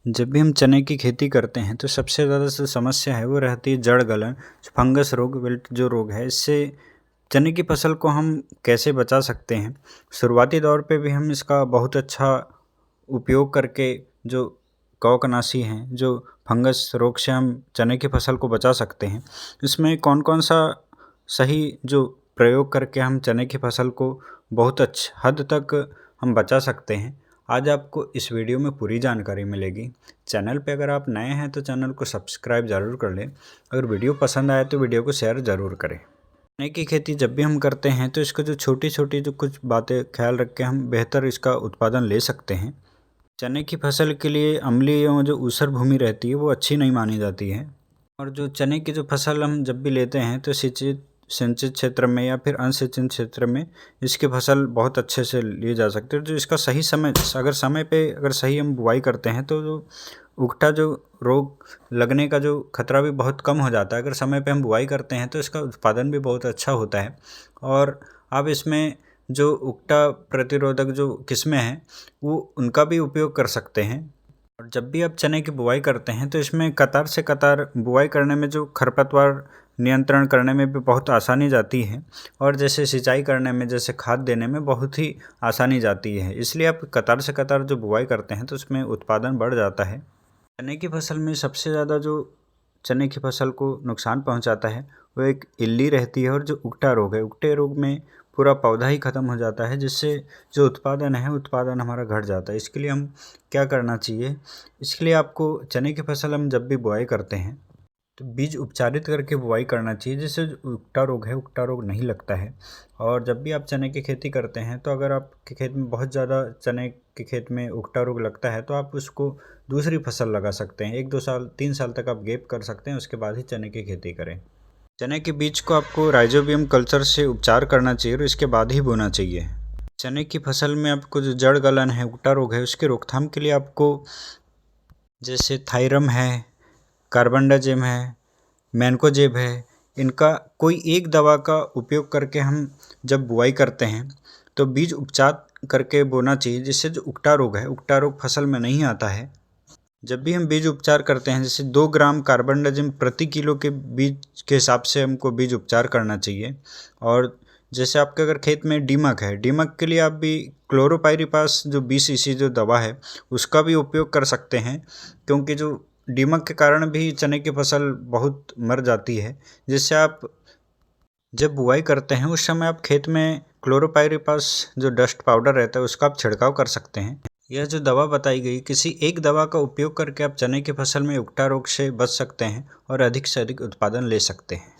जब भी हम चने की खेती करते हैं तो सबसे ज़्यादा जो समस्या है वो रहती है जड़ गलन, फंगस रोग, विल्ट जो रोग है इससे चने की फसल को हम कैसे बचा सकते हैं। शुरुआती दौर पे भी हम इसका बहुत अच्छा उपयोग करके जो कवकनाशी हैं जो फंगस रोग से हम चने की फसल को बचा सकते हैं। इसमें कौन कौन सा सही जो प्रयोग करके हम चने की फसल को बहुत हद तक हम बचा सकते हैं, आज आपको इस वीडियो में पूरी जानकारी मिलेगी। चैनल पे अगर आप नए हैं तो चैनल को सब्सक्राइब ज़रूर कर लें। अगर वीडियो पसंद आए तो वीडियो को शेयर ज़रूर करें। चने की खेती जब भी हम करते हैं तो इसका जो छोटी छोटी जो कुछ बातें ख्याल रख के हम बेहतर इसका उत्पादन ले सकते हैं। चने की फसल के लिए अम्लीय एवं जो ऊसर भूमि रहती है वो अच्छी नहीं मानी जाती है। और जो चने की जो फसल हम जब भी लेते हैं तो सिंचित सिंचित क्षेत्र में या फिर अनसिंचित क्षेत्र में इसकी फसल बहुत अच्छे से ली जा सकती है। जो इसका सही समय, अगर समय पे अगर सही हम बुआई करते हैं तो जो उगटा जो रोग लगने का जो खतरा भी बहुत कम हो जाता है। अगर समय पे हम बुआई करते हैं तो इसका उत्पादन भी बहुत अच्छा होता है। और आप इसमें जो उगटा प्रतिरोधक जो किस्में हैं वो उनका भी उपयोग कर सकते हैं। और जब भी आप चने की बुआई करते हैं तो इसमें कतार से कतार बुआई करने में जो खरपतवार नियंत्रण करने में भी बहुत आसानी जाती है। और जैसे सिंचाई करने में, जैसे खाद देने में बहुत ही आसानी जाती है। इसलिए आप कतार से कतार जो बुआई करते हैं तो उसमें उत्पादन बढ़ जाता है। चने की फसल में सबसे ज़्यादा जो चने की फसल को नुकसान पहुंचाता है वो एक इल्ली रहती है और जो उगटा रोग है। उगटे रोग में पूरा पौधा ही ख़त्म हो जाता है, जिससे जो उत्पादन हमारा घट जाता है। इसके लिए हम क्या करना चाहिए? इसके लिए आपको चने की फसल हम जब भी बुआई करते हैं तो बीज उपचारित करके बुआई करना चाहिए, जिससे जो उगटा रोग है उगटा रोग नहीं लगता है। और जब भी आप चने की खेती करते हैं तो अगर आपके खेत में बहुत ज़्यादा चने के खेत में उगटा रोग लगता है तो आप उसको दूसरी फसल लगा सकते हैं। 1-2 साल 3 साल तक आप गैप कर सकते हैं, उसके बाद ही चने की खेती करें। चने के बीज को आपको राइजोबियम कल्चर से उपचार करना चाहिए और इसके बाद ही बोना चाहिए। चने की फसल में आपको जो जड़ गलन है, उगटा रोग है, उसके रोकथाम के लिए आपको जैसे थायरम है, कार्बनडाजिम है, मैनकोजेब है, इनका कोई एक दवा का उपयोग करके हम जब बुआई करते हैं तो बीज उपचार करके बोना चाहिए, जिससे जो उगटा रोग फसल में नहीं आता है। जब भी हम बीज उपचार करते हैं जैसे 2 ग्राम कार्बनडाजिम प्रति किलो के बीज के हिसाब से हमको बीज उपचार करना चाहिए। और जैसे आपके अगर खेत में दीमक है, दीमक के लिए आप भी क्लोरोपाइरीपास जो 20 सीसी जो दवा है उसका भी उपयोग कर सकते हैं, क्योंकि जो दीमक के कारण भी चने की फसल बहुत मर जाती है। जिससे आप जब बुआई करते हैं उस समय आप खेत में क्लोरोपाइरीपास जो डस्ट पाउडर रहता है उसका आप छिड़काव कर सकते हैं। यह जो दवा बताई गई, किसी एक दवा का उपयोग करके आप चने की फसल में उगटा रोग से बच सकते हैं और अधिक से अधिक उत्पादन ले सकते हैं।